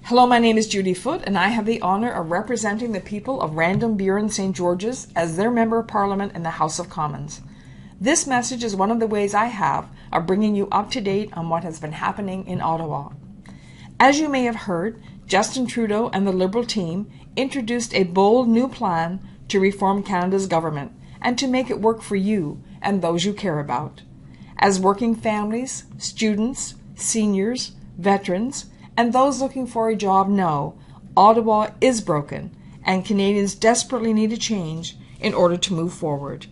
Hello, my name is Judy Foote, and I have the honor of representing the people of Random Buren St. George's as their Member of Parliament in the House of Commons. This message is one of the ways I have of bringing you up to date on what has been happening in Ottawa. As you may have heard, Justin Trudeau and the Liberal team introduced a bold new plan to reform Canada's government and to make it work for you and those you care about. As working families, students, seniors, veterans, and those looking for a job know, Ottawa is broken, and Canadians desperately need a change in order to move forward.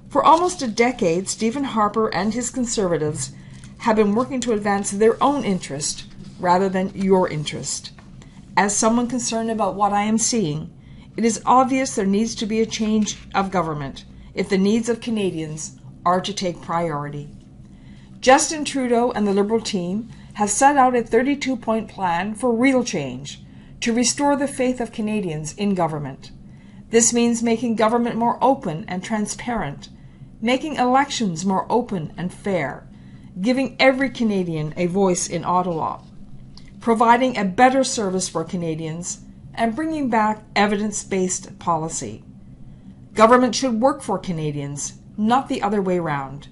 For almost a decade, Stephen Harper and his Conservatives have been working to advance their own interest rather than your interest. As someone concerned about what I am seeing, it is obvious there needs to be a change of government if the needs of Canadians are to take priority. Justin Trudeau and the Liberal team have set out a 32-point plan for real change to restore the faith of Canadians in government. This means making government more open and transparent, making elections more open and fair, giving every Canadian a voice in Ottawa, providing a better service for Canadians, and bringing back evidence-based policy. Government should work for Canadians, not the other way round.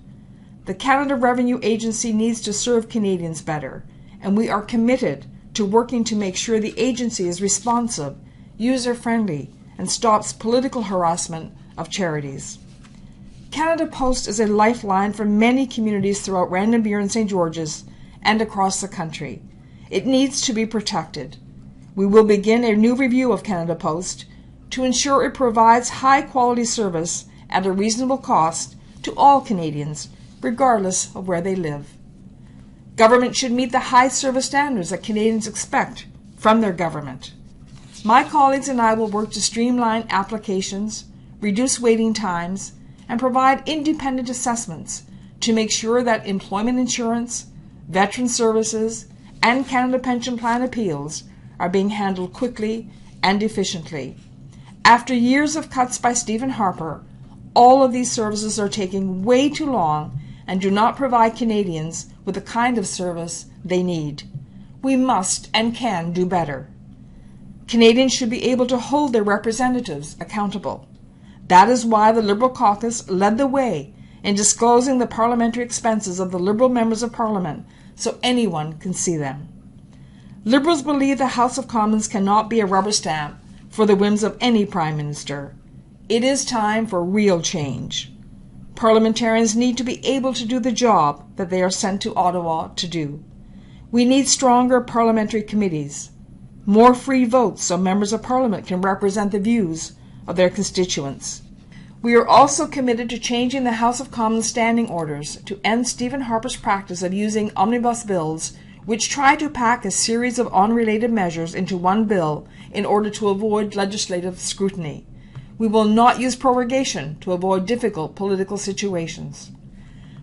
The Canada Revenue Agency needs to serve Canadians better, and we are committed to working to make sure the agency is responsive, user-friendly, and stops political harassment of charities. Canada Post is a lifeline for many communities throughout Random Buren St. George's and across the country. It needs to be protected. We will begin a new review of Canada Post to ensure it provides high-quality service at a reasonable cost to all Canadians, regardless of where they live. Government should meet the high service standards that Canadians expect from their government. My colleagues and I will work to streamline applications, reduce waiting times, and provide independent assessments to make sure that employment insurance, veteran services, and Canada Pension Plan appeals are being handled quickly and efficiently. After years of cuts by Stephen Harper, all of these services are taking way too long and do not provide Canadians with the kind of service they need. We must and can do better. Canadians should be able to hold their representatives accountable. That is why the Liberal caucus led the way in disclosing the parliamentary expenses of the Liberal members of Parliament so anyone can see them. Liberals believe the House of Commons cannot be a rubber stamp for the whims of any Prime Minister. It is time for real change. Parliamentarians need to be able to do the job that they are sent to Ottawa to do. We need stronger parliamentary committees, more free votes so members of Parliament can represent the views of their constituents. We are also committed to changing the House of Commons standing orders to end Stephen Harper's practice of using omnibus bills which try to pack a series of unrelated measures into one bill in order to avoid legislative scrutiny. We will not use prorogation to avoid difficult political situations.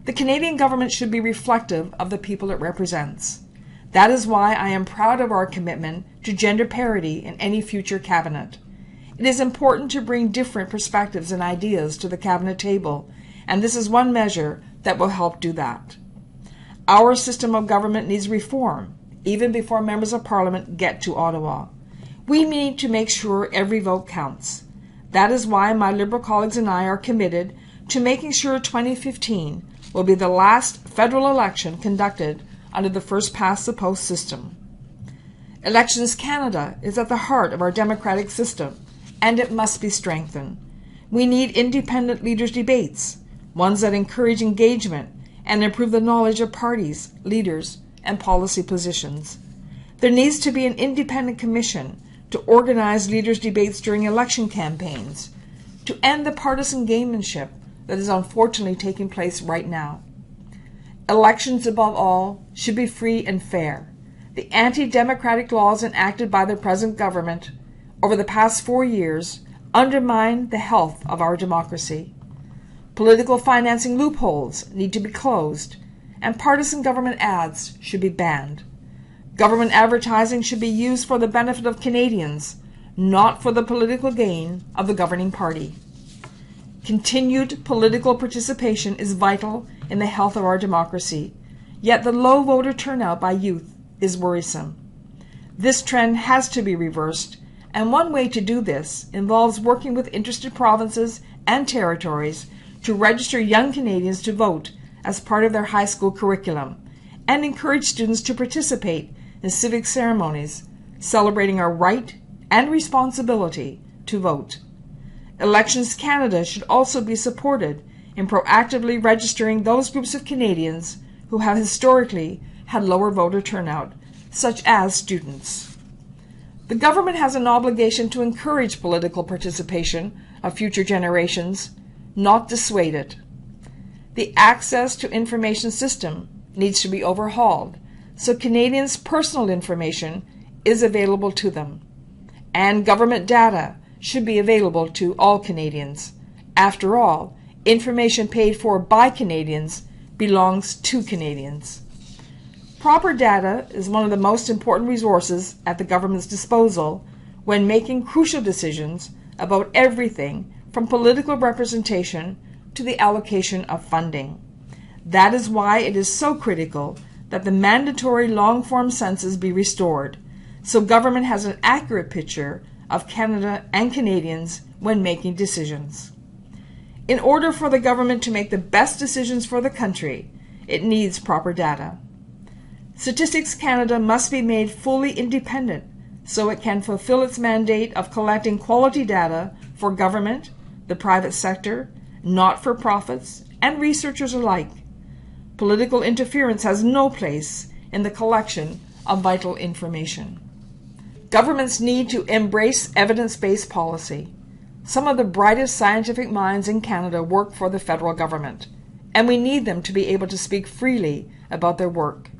The Canadian government should be reflective of the people it represents. That is why I am proud of our commitment to gender parity in any future cabinet. It is important to bring different perspectives and ideas to the cabinet table, and this is one measure that will help do that. Our system of government needs reform, even before members of Parliament get to Ottawa. We need to make sure every vote counts. That is why my Liberal colleagues and I are committed to making sure 2015 will be the last federal election conducted under the first-past-the-post system. Elections Canada is at the heart of our democratic system, and it must be strengthened. We need independent leaders' debates, ones that encourage engagement and improve the knowledge of parties, leaders, and policy positions. There needs to be an independent commission to organize leaders' debates during election campaigns, to end the partisan gamemanship that is unfortunately taking place right now. Elections, above all, should be free and fair. The anti-democratic laws enacted by the present government over the past 4 years undermine the health of our democracy. Political financing loopholes need to be closed, and partisan government ads should be banned. Government advertising should be used for the benefit of Canadians, not for the political gain of the governing party. Continued political participation is vital in the health of our democracy, yet the low voter turnout by youth is worrisome. This trend has to be reversed, and one way to do this involves working with interested provinces and territories to register young Canadians to vote as part of their high school curriculum and encourage students to participate in civic ceremonies celebrating our right and responsibility to vote. Elections Canada should also be supported in proactively registering those groups of Canadians who have historically had lower voter turnout, such as students. The government has an obligation to encourage political participation of future generations, not dissuade it. The access to information system needs to be overhauled so Canadians' personal information is available to them, and government data should be available to all Canadians. After all, information paid for by Canadians belongs to Canadians. Proper data is one of the most important resources at the government's disposal when making crucial decisions about everything from political representation to the allocation of funding. That is why it is so critical that the mandatory long-form census be restored, so government has an accurate picture of Canada and Canadians when making decisions. In order for the government to make the best decisions for the country, it needs proper data. Statistics Canada must be made fully independent so it can fulfill its mandate of collecting quality data for government, the private sector, not-for-profits, and researchers alike. Political interference has no place in the collection of vital information. Governments need to embrace evidence-based policy. Some of the brightest scientific minds in Canada work for the federal government, and we need them to be able to speak freely about their work.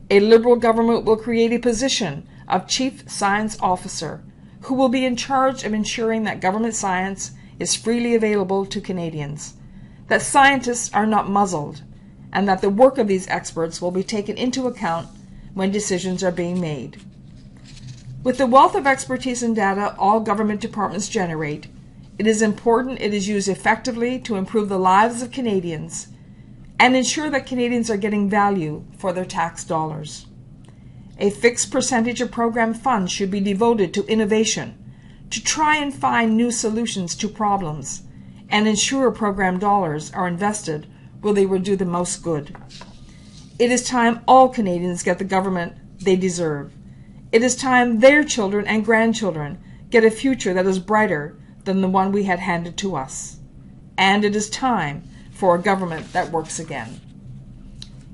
A Liberal government will create a position of Chief Science Officer, who will be in charge of ensuring that government science is freely available to Canadians, that scientists are not muzzled, and that the work of these experts will be taken into account when decisions are being made. With the wealth of expertise and data all government departments generate, it is important it is used effectively to improve the lives of Canadians and ensure that Canadians are getting value for their tax dollars. A fixed percentage of program funds should be devoted to innovation, to try and find new solutions to problems, and ensure program dollars are invested where they will do the most good. It is time all Canadians get the government they deserve. It is time their children and grandchildren get a future that is brighter than the one we had handed to us. And it is time for a government that works again.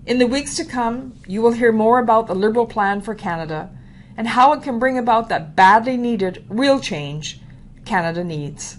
In the weeks to come, you will hear more about the Liberal plan for Canada and how it can bring about that badly needed real change Canada needs.